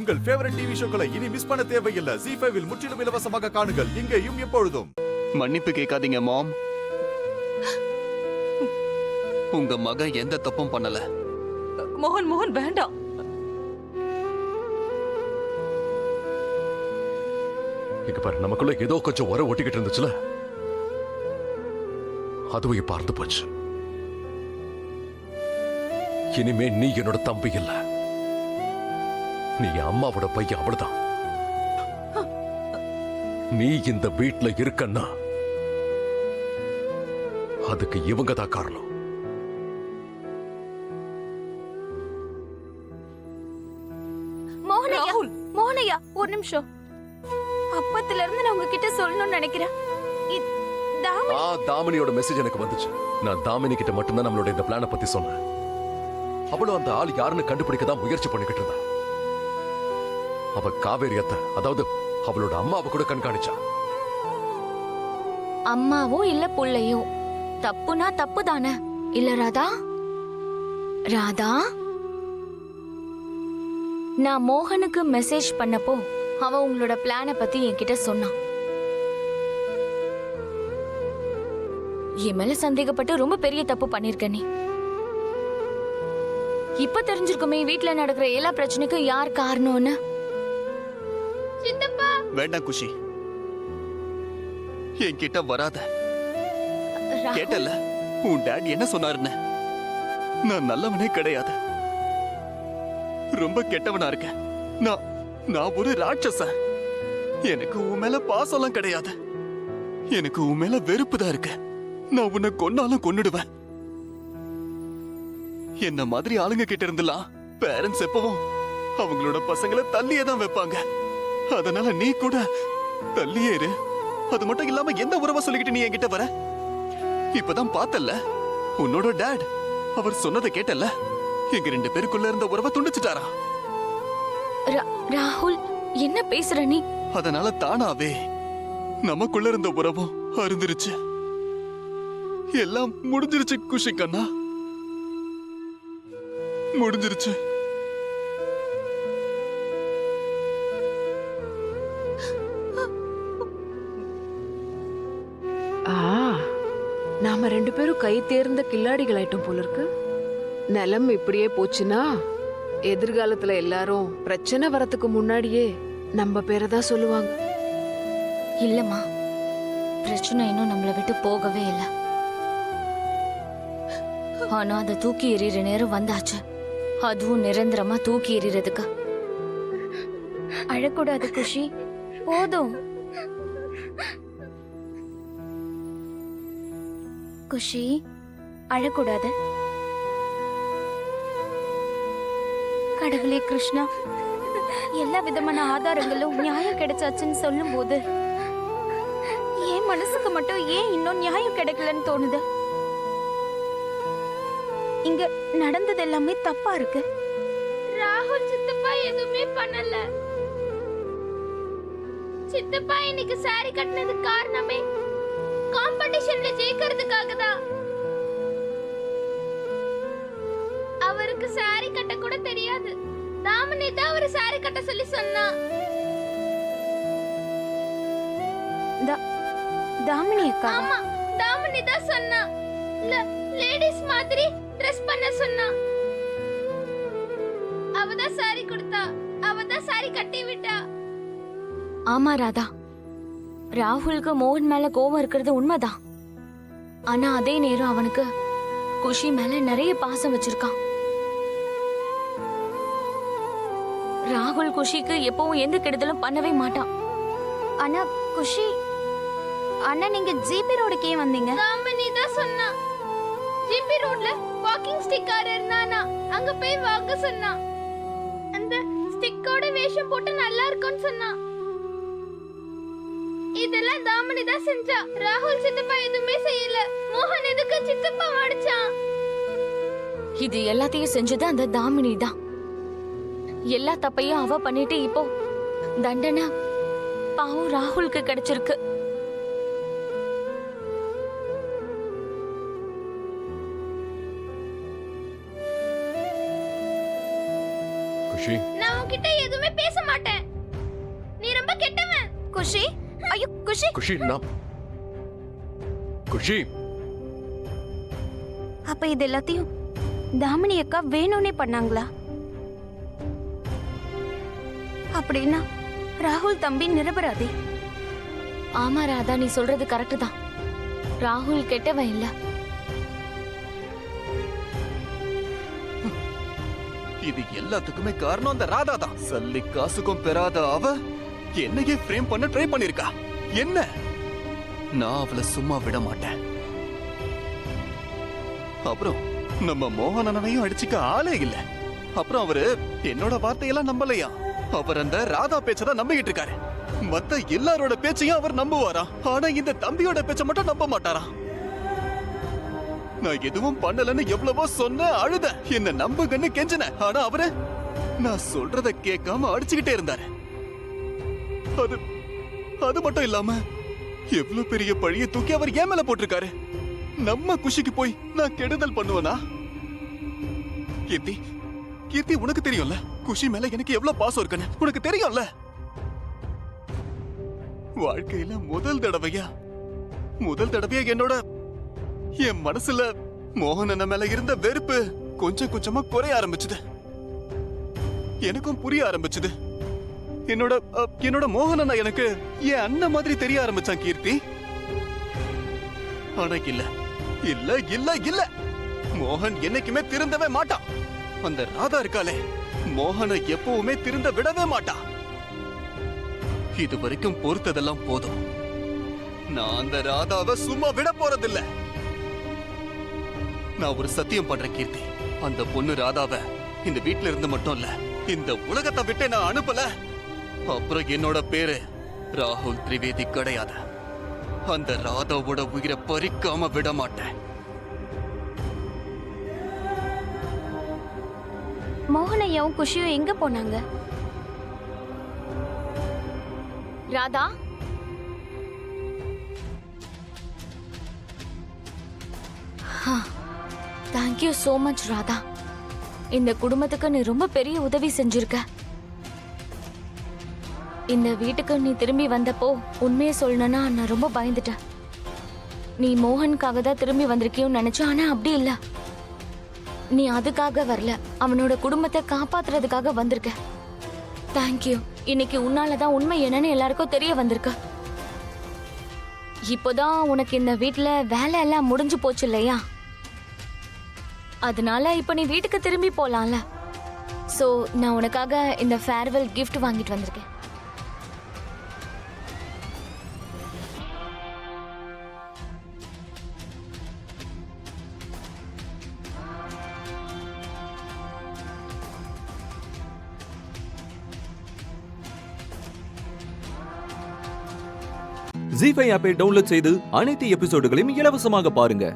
உங்கள் favourite TV ஷோக்களை இனி miss பண்ண தேவையில்லை. ZEE5 இல் முற்றிலும் இலவசமாக காணுங்கள், இங்கேயும் எப்பொழுதும். மன்னிப்பு கேட்காதீங்க மாம். உங்க மக எந்த தப்பும் பண்ணல. மோகன் மோகன் வேண்டாம். இங்க பாரு, நமக்குள்ள ஏதோ கொஞ்சம் உர ஒட்டிக்கிட்டு இருந்துச்சுல, அதுவும் பார்த்து போச்சு. இனிமே நீ என்னோட தம்பி இல்ல, நீ அம்மாவோட பையன், அவ்வளவுதான். நீ இந்த வீட்டுல இருக்கன்னா அதுக்கு இவங்க தான் காரணம். மோகனையா, ஒரு நிமிஷம். அப்பத்துல இருந்து நான் உங்ககிட்ட சொல்லணும்னு நினைக்கிறேன். தாமினியோட மெசேஜ் எனக்கு வந்துச்சு. நான் தாமினி கிட்ட மட்டும்தான் நம்மளோட இந்த பிளான பத்தி சொன்னேன். அவளும் அந்த ஆள் யாருன்னு கண்டுபிடிக்க தான் முயற்சி பண்ணிக்கிட்டு இருந்தா. அவ காவேரி அத்தை, அதாவது அவளோட அம்மாவை கூட கண்காணிச்சா. அம்மாவோ இல்ல புள்ளையோ, தப்புனா தப்பு தானே இல்ல ராதா? ராதா, நான் மோகனுக்கு மெசேஜ் பண்ணப்போ அவ உங்களோட பிளான பத்தி என்கிட்ட சொன்னான். என் மேல சந்தேகப்பட்டு ரொம்ப பெரிய தப்பு பண்ணிருக்க நீ. இப்ப தெரிஞ்சிருக்குமே வீட்டுல நடக்கிற எல்லா பிரச்சனைக்கும் யார் காரணம்னு. வேண்டாம் குஷி, என்கிட்ட வராத. கேட்டல உன் டாடி என்ன சொன்னாருன்னு. நான் நல்லவனே கிடையாது, ரொம்ப கெட்டவனா இருக்கேன். நான் ஒரு ராட்சசன். எனக்கு உன் மேல பாசம்லாம் கிடையாது. எனக்கு உன் மேல வெறுப்பு தான் இருக்கு. நான் உன்னை கொன்னாலும் கொன்னுடுவேன். என்ன மாதிரி ஆளுங்க கிட்ட இருந்துலாம் பேரண்ட்ஸ் எப்பவும் அவங்களோட பசங்களை தள்ளியே தான் வைப்பாங்க. அதனால நீ கூட தள்ளியே இரு. அது மட்டும் இல்லாம எந்த உறவை சொல்லிக்கிட்டு நீ என்கிட்ட வர? இப்பதான் பார்த்தல்ல உன்னோட டாட், அவர் சொன்னதை கேட்டல்ல, எங்க 2 பேருக்குள்ள இருந்த உறவை துண்டிச்சிட்டாரா. ராகுல், என்ன பேசுற நீ? அதனால தானாவே நமக்குள்ள இருந்த உறவும் அருந்துருச்சு. எல்லாம் முடிஞ்சிருச்சு குஷி கண்ணா, முடிஞ்சிருச்சு. நாம 2 பேரும் கை தேர்ந்த கில்லாடிகள் ஆயிட்டோம் போல இருக்கு. நிலம் இப்படியே போச்சுன்னா எதிர்காலத்துல எல்லாரும் பிரச்சனை வரத்துக்கு முன்னாடியே நம்ம பேரை தான் சொல்லுவாங்க. இல்லம்மா, பிரச்சனை இன்னும் நம்மளை விட்டு போகவே இல்லை. ஆனா அதை தூக்கி எறிகிற நேரம் வந்தாச்சு. அதுவும் நிரந்தரமா தூக்கி எறிறதுக்கு. அழக்கூடாது குஷி, போதும். குஷி, அழக்கூடாது. கடவுளே கிருஷ்ணா, எல்லா விதமான ஆதாரங்களும் நியாயம் கிடைச்சாச்சுன்னு சொல்லும் போது என் மனசுக்கு மட்டும் ஏன் இன்னும் நியாயம் கிடைக்கலன்னு தோணுது. இங்க நடந்தது எல்லாமே தப்பா இருக்கு. ராகுல் சித்தப்பா எதுவுமே பண்ணல. சித்தப்பா இன்னைக்கு சாரி கட்டினது காரணமே காம்படிஷன்ல ஜெயிக்கிறதுக்காக தான். அவருக்கு சாரி கட்ட கூட தெரியாது. தாமினி தான் ஒரு சாரி கட்ட சொல்லி சொன்னா. தாமினி அக்கா? ஆமா, தாமினி தான் சொன்னா. லேடிஸ் மாதிரி Dress பண்ண சொன்னா. அவ தான் சாரி கொடுத்தா, அவ தான் சாரி கட்டி விட்டா. ஆமா ராதா, ராகுலுக்கு மோகன் மேல கோவம் இருக்கிறது உண்மைதான். ஆனா அதே நேரம் அவனுக்கு குஷி மேல நிறைய பாசம் வச்சிருக்கான். ராகுல் குஷிக்கு எப்பவும் எந்த கெடுதலும் பண்ணவே மாட்டான். ஆனா குஷி, அண்ணா நீங்க ஜிபி ரோடுக்கே வந்தீங்க? தாமினி தான் சொன்னா. ஜிபி ரோட்ல வாக்கிங் ஸ்டிக்கர் இருந்தானா, அங்க போய் வாங்க சொன்னா. அந்த ஸ்டிக்கோட வேஷம் போட்டு நல்லா இருக்கும்னு சொன்னா. இதெல்லாம் தாமினி தான் செஞ்சா. ராகுல் சித்தப்பா எதுவுமே செய்யல. மோகன் எதுக்கு சித்தப்பா அடிச்சான்? இது எல்லாத்தையும் செஞ்சது அந்த தாமினி தான். எல்லா தப்பையும் அவ பண்ணிட்டு இப்போ தண்டனை பாவம் ராகுலுக்கு கிடைச்சிருக்கு. நான் உன்கிட்ட எதுவுமே பேச குஷி ஐயோ குஷி குஷி நான் குஷி அப்ப இது எல்லாத்தையும் தாமினி அக்கா வேணும்னே பண்ணாங்களா? அப்படின்னா ராகுல் தம்பி நிரபராதி. ஆமா ராதா, நீ சொல்றது கரெக்ட் தான். ராகுல் கெட்டவன் இல்ல. இது எல்லாத்துக்குமே காரணம் அந்த ராதா தான். சல்லி காசுக்கும் பெறாத அவ என்னையே ஃப்ரேம் பண்ண ட்ரை பண்ணிருக்கா. என்ன? நான் அவளை சும்மா விட மாட்டேன். அப்புறம் நம்ம மோகன் அண்ணனையும் அடிச்சுக்க ஆளே இல்ல. அப்புறம் அவரு என்னோட வார்த்தையெல்லாம் நம்பலையா. அவர் அந்த ராதா பேச்சதான் நம்பிக்கிட்டு இருக்காரு. மத்த எல்லாரோட பேச்சையும் அவர் நம்புவாராம். ஆனா இந்த தம்பியோட பேச்ச மட்டும் நம்ப மாட்டாராம். நான் எதுவும் பண்ணலன்னு எவ்வளவோ சொன்ன, அழுத, என்ன நம்புங்கன்னு கெஞ்சின. ஆனா அவரு நான் சொல்றத கேட்காம அடிச்சுக்கிட்டே இருந்தாரு. அது மட்டும் இல்லாம எவ்வளவு பெரிய பழிய தூக்கி அவர் ஏன் மேல போட்டிருக்காரு. நம்ம குஷிக்கு போய் நான் கெடுதல் பண்ணுவனா? கீர்த்தி, கீர்த்தி, உனக்கு தெரியும்ல குஷி மேல எனக்கு எவ்வளவு பாசம் இருக்குன்னு. உனக்கு தெரியும்ல. வாழ்க்கையில முதல் தடவையா என்னோட என் மனசுல மோகன் மேல இருந்த வெறுப்பு கொஞ்சம் கொஞ்சமா குறைய ஆரம்பிச்சது. எனக்கும் புரிய ஆரம்பிச்சது. என்னோட மோகன் எனக்கு என் அண்ணன் மாதிரி தெரிய ஆரம்பிச்சான் கீர்த்தி. ஆனா இல்ல மோகன் என்னைக்குமே திருந்தவே மாட்டான். அந்த ராதா இருக்காளே, மோகனை எப்பவுமே திருந்த விடவே மாட்டா. இது வரைக்கும் பொறுத்ததெல்லாம் போதும். நான் அந்த ராதாவை சும்மா விட போறதில்ல. நான் ஒரு சத்தியம் பண்றேன் கீர்த்தி. அந்த பொண்ணு ராதாவை இந்த வீட்ல இருந்து மட்டும் இல்ல, இந்த உலகத்தை விட்டு நான் அனுப்பல. அப்புறம் என்னோட பேரு ராகுல் திரிவேதி கிடையாது. அந்த ராதாவோட உயிரை பறிக்காம விட மாட்டேன். மோகனையாவும் குஷியும் எங்க போனாங்க? Radha, thank you so much Radha. இந்த குடும்பத்துக்கு நீ ரொம்ப பெரிய உதவி செஞ்சிருக்க. இந்த வீட்டுக்கு நீ திரும்பி வந்தப்போ உண்மையை சொல்லணும்னா நான் ரொம்ப பயந்துட்டேன். நீ மோகனுக்காக தான் திரும்பி வந்திருக்கியோன்னு நினைச்சேன். ஆனா அப்படி இல்ல. நீ அதுக்காக வரல, அவனோட குடும்பத்தை காப்பாத்துறதுக்காக வந்திருக்க. தேங்க்யூ. இன்னைக்கு உன்னாலதான் உண்மை என்னன்னு எல்லாருக்கும் தெரிய வந்திருக்க. இப்போதான் உனக்கு இந்த வீட்டுல வேலை எல்லாம் முடிஞ்சு போச்சு இல்லையா? அதனால இப்ப நீ வீட்டுக்கு திரும்பி போலாம்ல. சோ நான் உனக்காக இந்த ஃபேர்வெல் gift வாங்கிட்டு வந்திருக்கேன். ZEE5 ஆப்பை டவுன்லோட் செய்து அனைத்து எபிசோடுகளையும் இலவசமாக பாருங்க.